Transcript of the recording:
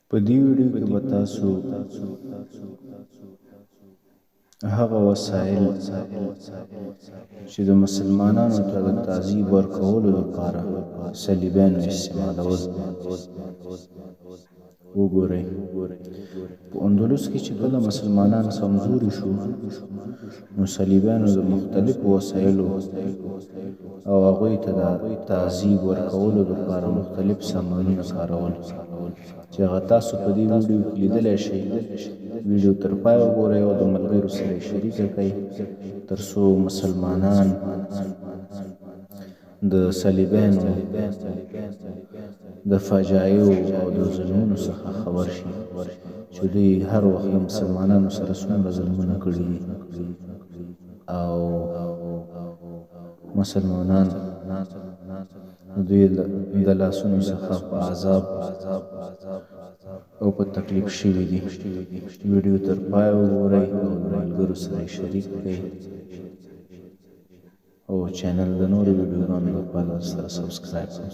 په دې ویډیو کې به تاسو هغه وسایل چې د مسلمانانو ته د تعذیب ورکولو لپاره صلیبیانو استعمالول وګورئ. په اندلس کې چې کله مسلمانان کمزوري شو، نو صلیبیانو د مختلفو وسایلو او هغوی ته د تعذیب ورکولو لپاره مختلف سامانونه کارول، چې هغه تاسو په دې ویډیو کې لیدلی شئ. ویډیو تر پای وګورئ او د ملګرو سره یې شریکه کړئ، تر څو مسلمانان د صلیبیانو د فجایعو او د ظلمونو څخه خبر شي، چې دوی هر وخت د مسلمانانو سره څومره ظلمونه کړي دي، او مسلمانان دوی د لاسونو څخه په عذاب او په تکلیف شوي دي. ویډیو تر پای وګورئ او د ملګرو سره یې شریک کړئ، او چینل د نورو ویډیوګانو لپاره سره سبسکرایب کړئ.